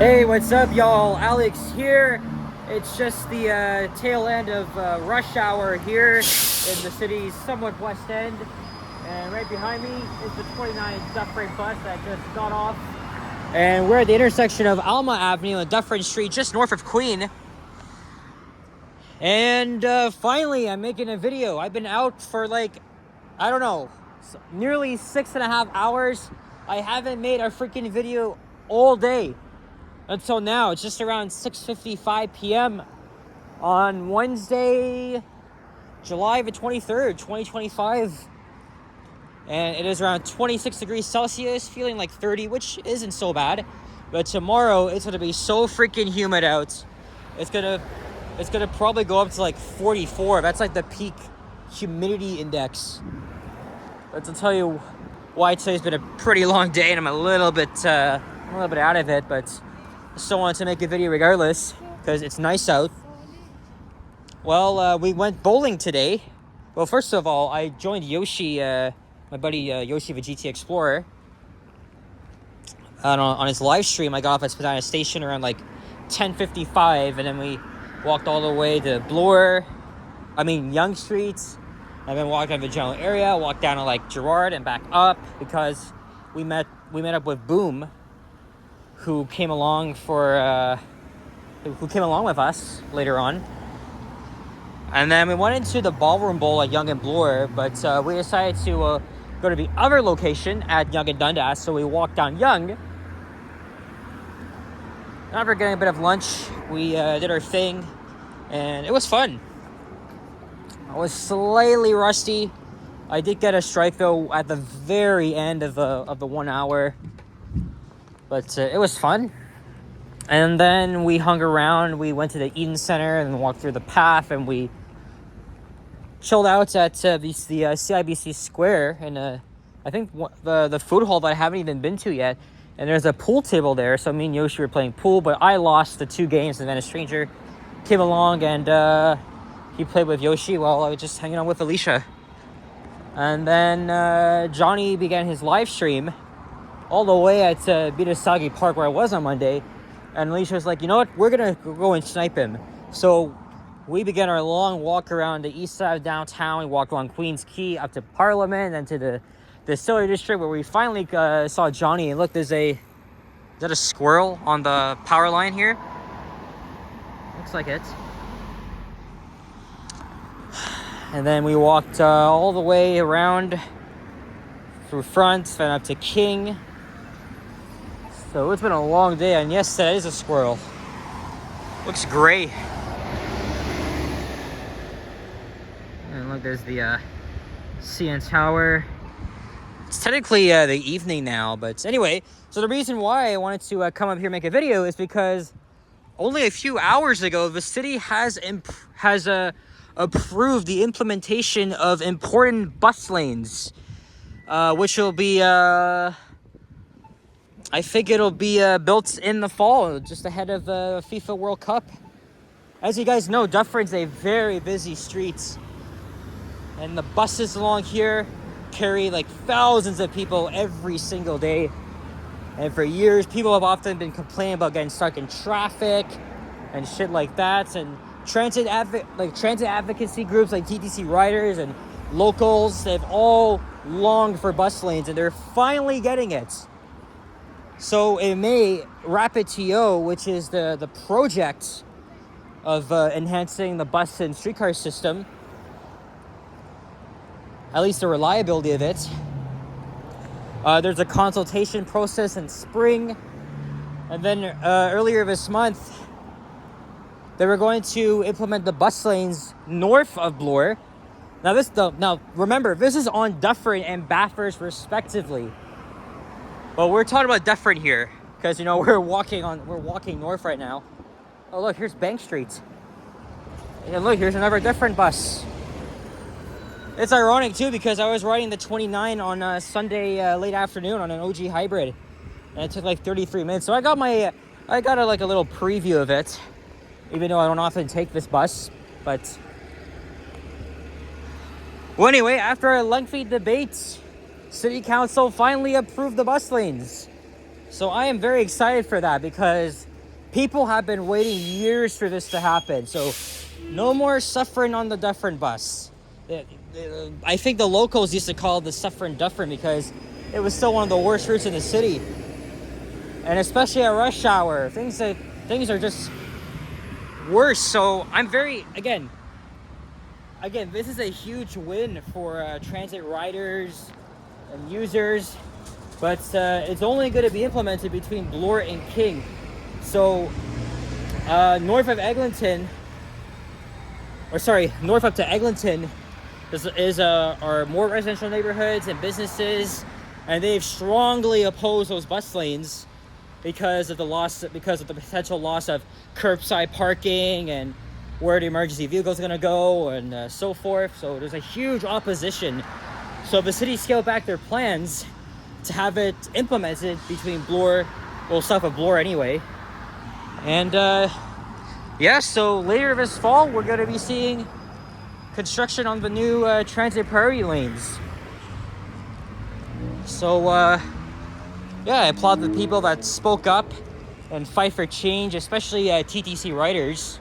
Hey, what's up, y'all? Alex here. It's just the tail end of rush hour here in the city's somewhat west end. And right behind me is the 29 Dufferin bus that just got off. And we're at the intersection of Alma Avenue and Dufferin Street, just north of Queen. And finally, I'm making a video. I've been out for I don't know, nearly 6.5 hours. I haven't made a freaking video all day. Until now. It's just around 6:55 p.m. on Wednesday, July the 23rd, 2025. And it is around 26 degrees Celsius, feeling like 30, which isn't so bad. But tomorrow, it's going to be so freaking humid out. It's gonna probably go up to like 44. That's like the peak humidity index. But to tell you why today's been a pretty long day and I'm a little bit out of it, but still wanted to make a video regardless because it's nice out. Well, we went bowling today. Well, first of all, I joined Yoshi, my buddy Yoshi the GT Explorer, on his live stream. I got off at Spadina Station around like 10:55, and then we walked all the way to Yonge Street, and then walked out of the general area, walked down to like Girard and back up because we met up with Boom, who came along with us later on. And then we went into the Ballroom Bowl at Yonge and Bloor, but we decided to go to the other location at Yonge and Dundas, so we walked down Yonge. After getting a bit of lunch, we did our thing, and it was fun. I was slightly rusty. I did get a strike, though, at the very end of the 1 hour. But it was fun. And then we hung around. We went to the Eden Center and walked through the path. And we chilled out at the CIBC Square. And I think the food hall that I haven't even been to yet. And there's a pool table there. So me and Yoshi were playing pool. But I lost the 2 games. And then a stranger came along and he played with Yoshi while I was just hanging out with Alicia. And then Johnny began his live stream all the way at Bitasagi Park where I was on Monday. And Alicia was like, you know what? We're going to go and snipe him. So we began our long walk around the east side of downtown. We walked along Queens Quay up to Parliament and to the Distillery District where we finally saw Johnny. And look, is that a squirrel on the power line here? Looks like it. And then we walked all the way around through front, then up to King. So it's been a long day, and yes, that is a squirrel. Looks gray. And look, there's the CN Tower. It's technically the evening now, but anyway. So the reason why I wanted to come up here and make a video is because only a few hours ago, the city has approved the implementation of important bus lanes, which will be I think it'll be built in the fall, just ahead of the FIFA World Cup. As you guys know, Dufferin's a very busy street. And the buses along here carry like thousands of people every single day. And for years, people have often been complaining about getting stuck in traffic and shit like that. And transit advocacy groups like TTC Riders and locals, they've all longed for bus lanes, and they're finally getting it. So in May, Rapid TO, which is the project of enhancing the bus and streetcar system, at least the reliability of it, there's a consultation process in spring. And then earlier this month, they were going to implement the bus lanes north of Bloor. Now remember, this is on Dufferin and Bathurst respectively. But we're talking about Dufferin here because we're walking north right now. Oh look, here's Bank Street. And look, here's another Dufferin bus. It's ironic too because I was riding the 29 on Sunday late afternoon on an OG hybrid, and it took like 33 minutes. So I got a little preview of it, even though I don't often take this bus. But well, anyway, after a lengthy debate, City Council finally approved the bus lanes. So I am very excited for that because People have been waiting years for this to happen. So no more suffering on the Dufferin bus. I think the locals used to call it the suffering Dufferin because it was still one of the worst routes in the city. And especially at rush hour, things are just worse. So I'm very, again, this is a huge win for transit riders and users, but it's only going to be implemented between Bloor and King. So north up to Eglinton are more residential neighborhoods and businesses, and they've strongly opposed those bus lanes because of the potential loss of curbside parking and where the emergency vehicle is going to go and so forth. So there's a huge opposition. So the city scaled back their plans to have it implemented between south of Bloor anyway. And so later this fall, we're going to be seeing construction on the new transit priority lanes. So, I applaud the people that spoke up and fight for change, especially TTC riders.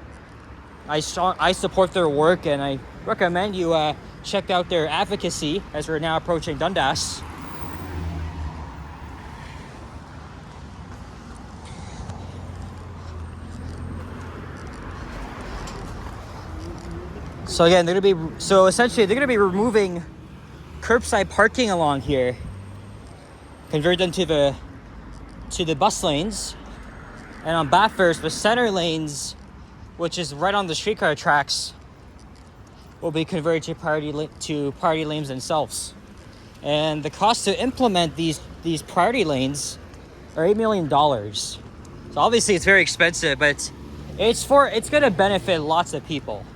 I support their work, and I recommend you check out their advocacy as we're now approaching Dundas. So again, they're gonna be removing curbside parking along here, convert them to the bus lanes, and on Bathurst, the center lanes, which is right on the streetcar tracks, will be converted to priority lanes themselves. And the cost to implement these priority lanes are $8 million. So obviously it's very expensive, but it's going to benefit lots of people.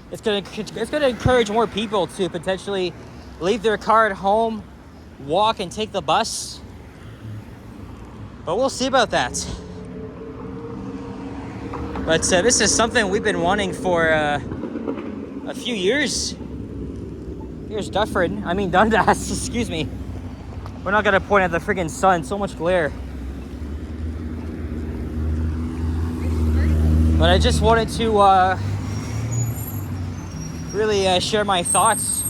It's going to encourage more people to potentially leave their car at home, walk and take the bus. But we'll see about that. But this is something we've been wanting for a few years. Here's Dundas, excuse me. We're not gonna point at the friggin' sun, so much glare. But I just wanted to really share my thoughts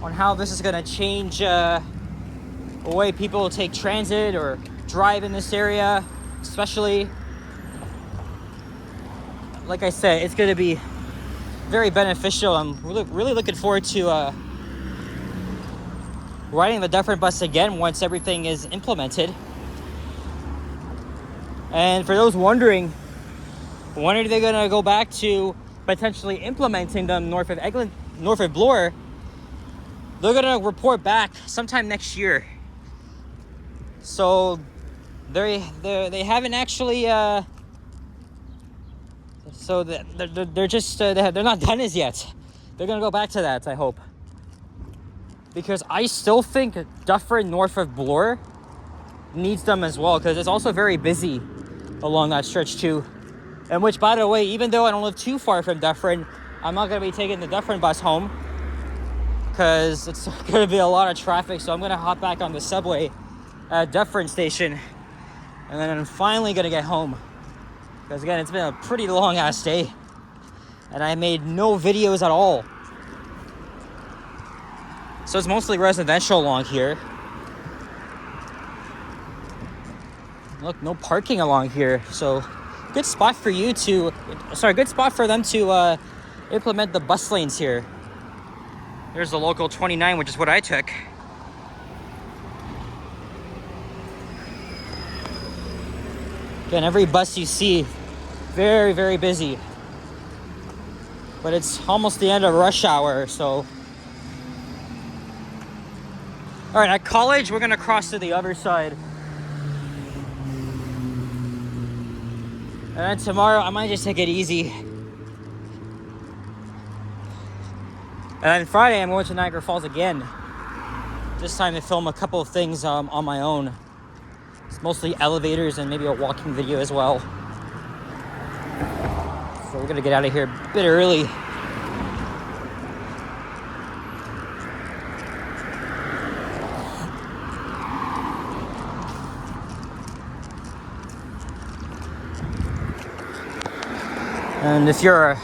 on how this is gonna change the way people take transit or drive in this area, especially. Like I said, it's gonna be very beneficial. I'm really looking forward to riding the Dufferin bus again once everything is implemented. And for those wondering, when are they gonna go back to potentially implementing them north of Bloor? They're gonna report back sometime next year. So they haven't actually. So they're not done as yet. They're gonna go back to that, I hope, because I still think Dufferin north of Bloor needs them as well, because it's also very busy along that stretch too. And which, by the way, even though I don't live too far from Dufferin, I'm not gonna be taking the Dufferin bus home because it's gonna be a lot of traffic. So I'm gonna hop back on the subway at Dufferin station, and then I'm finally gonna get home. Because again, it's been a pretty long ass day, and I made no videos at all. So it's mostly residential along here. Look, no parking along here. So good spot for them to implement the bus lanes here. There's the local 29, which is what I took. Again, every bus you see, very, very busy. But it's almost the end of rush hour, so. All right, at College, we're gonna cross to the other side. And then tomorrow, I might just take it easy. And then Friday, I'm going to Niagara Falls again. This time to film a couple of things on my own. It's mostly elevators and maybe a walking video as well. So we're gonna get out of here a bit early. And if you're a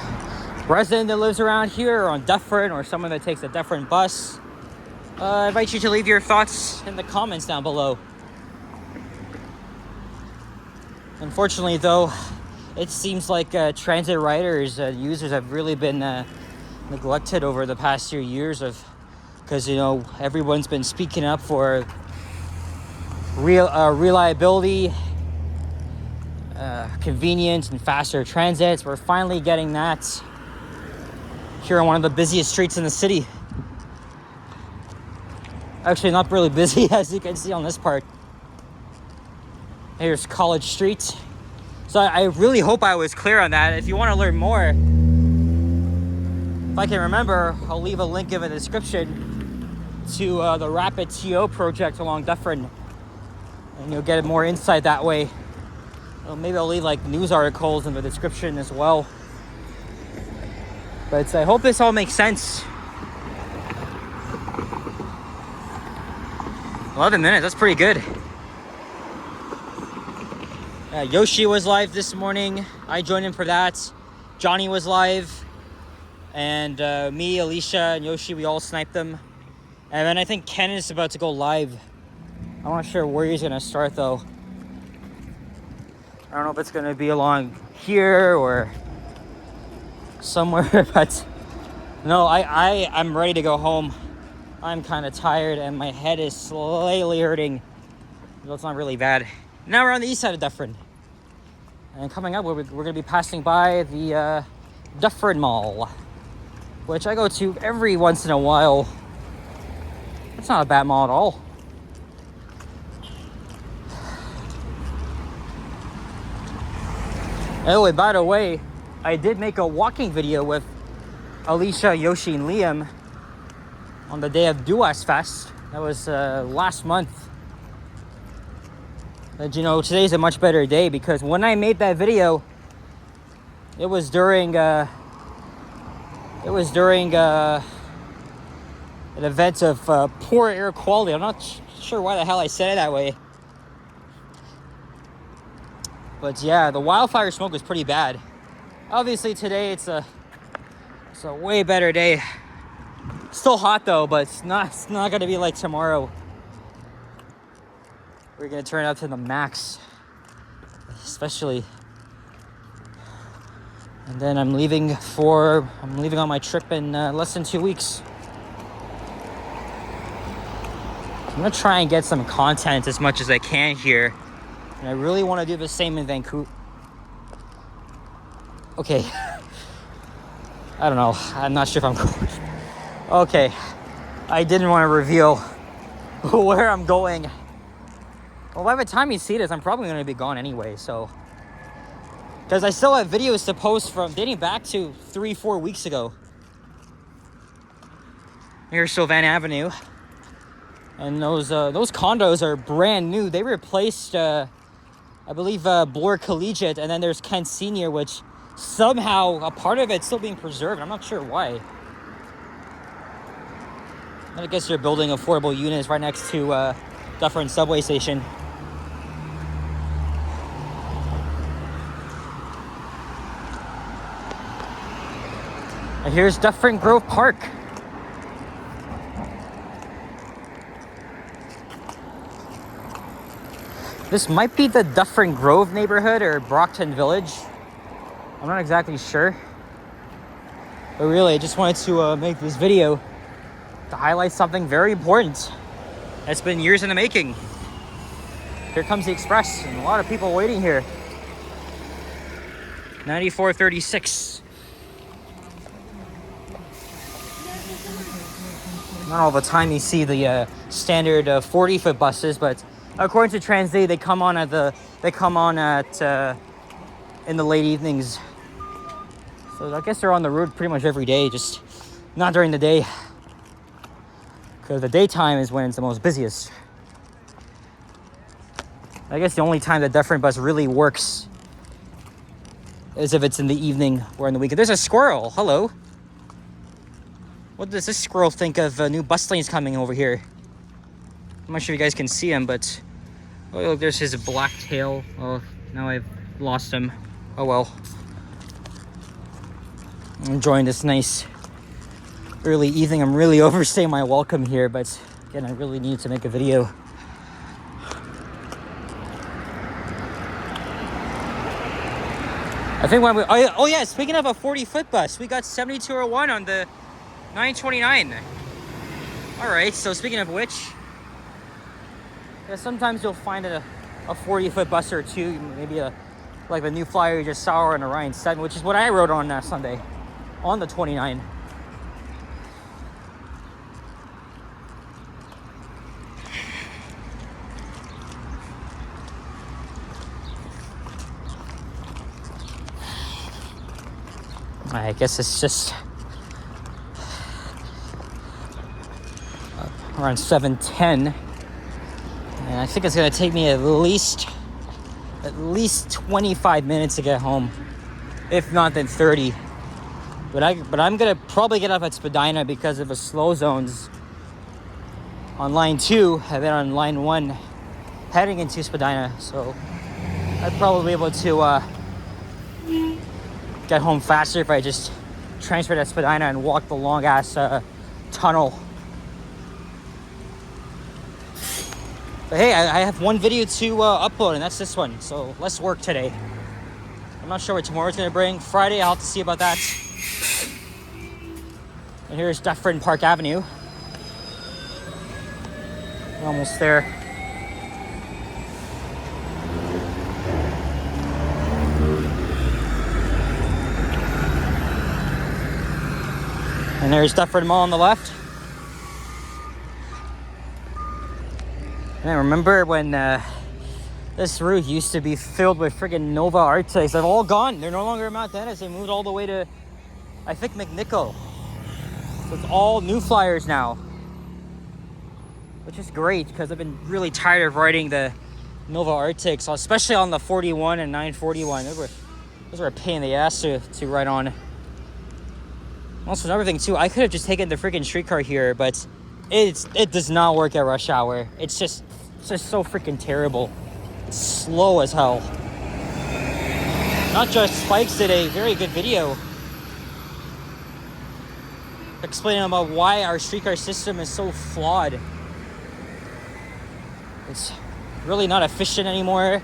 resident that lives around here or on Dufferin, or someone that takes a Dufferin bus, I invite you to leave your thoughts in the comments down below. Unfortunately, though, it seems like transit riders, users have really been neglected over the past few years, because everyone's been speaking up for reliability, convenience, and faster transits. We're finally getting that here on one of the busiest streets in the city. Actually, not really busy, as you can see on this part. Here's College Street. So I really hope I was clear on that. If you want to learn more, if I can remember, I'll leave a link in the description to the Rapid TO project along Dufferin, and you'll get more insight that way. Maybe I'll leave like news articles in the description as well. But I hope this all makes sense. 11 minutes, that's pretty good. Yoshi was live this morning. I joined him for that. Johnny was live. And me, Alicia, and Yoshi, we all sniped them. And then I think Ken is about to go live. I'm not sure where he's going to start, though. I don't know if it's going to be along here or somewhere. But no, I'm ready to go home. I'm kind of tired and my head is slightly hurting. Though it's not really bad. Now we're on the east side of Dufferin. And coming up, we're going to be passing by the Dufferin Mall, which I go to every once in a while. It's not a bad mall at all. Oh, and by the way, I did make a walking video with Alicia, Yoshi, and Liam on the day of Duas Fest. That was last month. But today's a much better day, because when I made that video, it was during an event of poor air quality. I'm not sure why the hell I said it that way. But yeah, the wildfire smoke was pretty bad. Obviously today it's a way better day. Still hot though, but it's not gonna be like tomorrow. We're gonna turn up to the max, especially. And then I'm leaving on my trip in less than 2 weeks. I'm gonna try and get some content as much as I can here, and I really want to do the same in Vancouver. Okay. I don't know. I'm not sure if I'm going. Okay. I didn't want to reveal where I'm going. Well, by the time you see this, I'm probably going to be gone anyway, so. Because I still have videos to post from dating back to 3-4 weeks ago. Here's Sylvan Avenue. And those condos are brand new. They replaced, I believe, Bloor Collegiate, and then there's Kent Senior, which somehow a part of it's still being preserved. I'm not sure why. I guess they're building affordable units right next to Dufferin subway station. And here's Dufferin Grove Park. This might be the Dufferin Grove neighborhood or Brockton Village. I'm not exactly sure. But really, I just wanted to make this video to highlight something very important that's been years in the making. Here comes the express, and a lot of people waiting here. 9436. Not all the time you see the standard 40-foot buses, but according to Transday, they come on in the late evenings. So I guess they're on the road pretty much every day, just not during the day, because the daytime is when it's the most busiest. I guess the only time the Dufferin bus really works is if it's in the evening or in the weekend. There's a squirrel. Hello. What does this squirrel think of new bus lanes coming over here? I'm not sure if you guys can see him, but oh, look, there's his black tail. Oh, now I've lost him. Oh well. I'm enjoying this nice early evening. I'm really overstaying my welcome here, but again, I really need to make a video. I think when we... Oh yeah, speaking of a 40-foot bus, we got 7201 on the 929. Alright, so speaking of which, yeah, sometimes you'll find a 40-foot bus or two, maybe like the new flyer you just saw on Orion 7, which is what I rode on Sunday, on the 29. I guess it's just around 7:10, and I think it's gonna take me at least 25 minutes to get home, if not then 30. But I'm gonna probably get up at Spadina because of the slow zones on line 2. I've been on line 1 heading into Spadina, so I'd probably be able to get home faster if I just transferred at Spadina and walked the long ass tunnel. But hey, I have one video to upload, and that's this one. So less work today. I'm not sure what tomorrow's gonna bring. Friday, I'll have to see about that. And here's Dufferin Park Avenue. We're almost there. And there's Dufferin Mall on the left. And I remember when this route used to be filled with friggin' Nova Arctics. They've all gone. They're no longer in Mount Dennis. They moved all the way to, I think, McNichol. So it's all new flyers now. Which is great, because I've been really tired of riding the Nova Arctics, especially on the 41 and 941. Those were a pain in the ass to ride on. Also, another thing too, I could have just taken the freaking streetcar here, but it does not work at rush hour. It's just so freaking terrible. It's slow as hell. Not just Spikes did a very good video explaining about why our streetcar system is so flawed. It's really not efficient anymore.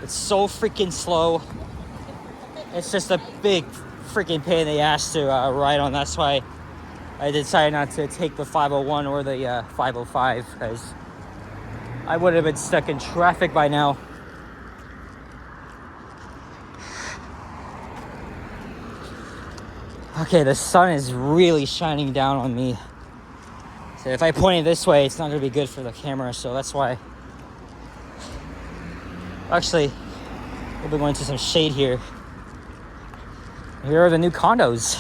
It's so freaking slow. It's just a big freaking pain in the ass to ride on. That's why I decided not to take the 501 or the 505, because I would have been stuck in traffic by now. Okay, the sun is really shining down on me. So if I point it this way, it's not going to be good for the camera, so that's why. Actually, we'll be going to some shade here. Here are the new condos.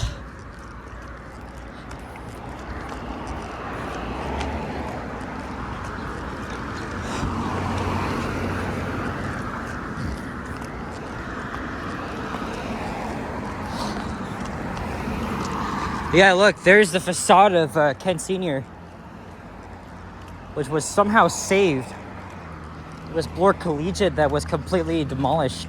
Yeah, look, there's the facade of Kent Senior, which was somehow saved. It was Bloor Collegiate that was completely demolished.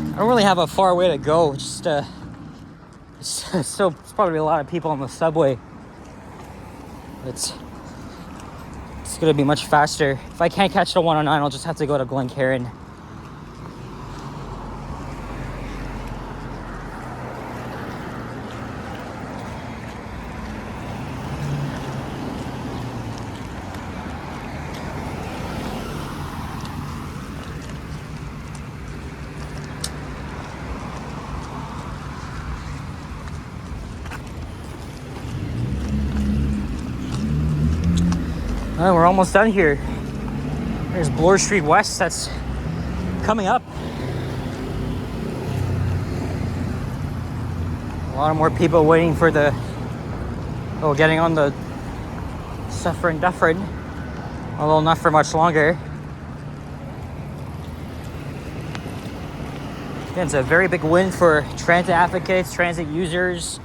I don't really have a far way to go. It's probably a lot of people on the subway. It's gonna be much faster. If I can't catch the 109, I'll just have to go to Glencairn. Oh, we're almost done here. There's Bloor Street West that's coming up. A lot more people waiting for getting on the Dufferin, although not for much longer. Again, it's a very big win for transit advocates, transit users.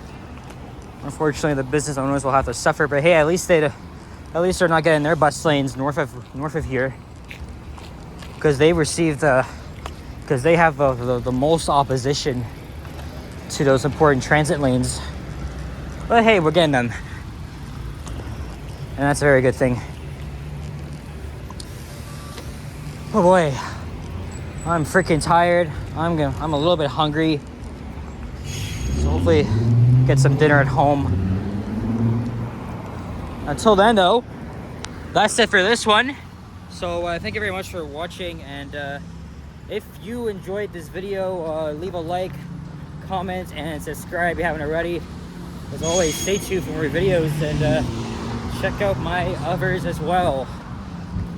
Unfortunately, the business owners will have to suffer, but hey, at least they At least they're not getting their bus lanes north of here, because they received because they have the most opposition to those important transit lanes. But hey, we're getting them, and that's a very good thing. Oh boy, I'm freaking tired. I'm a little bit hungry, so hopefully get some dinner at home. Until then, though, that's it for this one. So thank you very much for watching, and if you enjoyed this video, leave a like, comment, and subscribe if you haven't already. As always, stay tuned for more videos, and check out my others as well.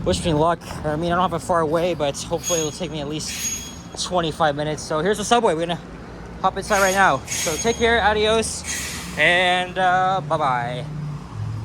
Wish me luck. I mean, I don't have it far away, but hopefully it'll take me at least 25 minutes. So here's the subway. We're gonna hop inside right now. So take care, adios, and bye-bye.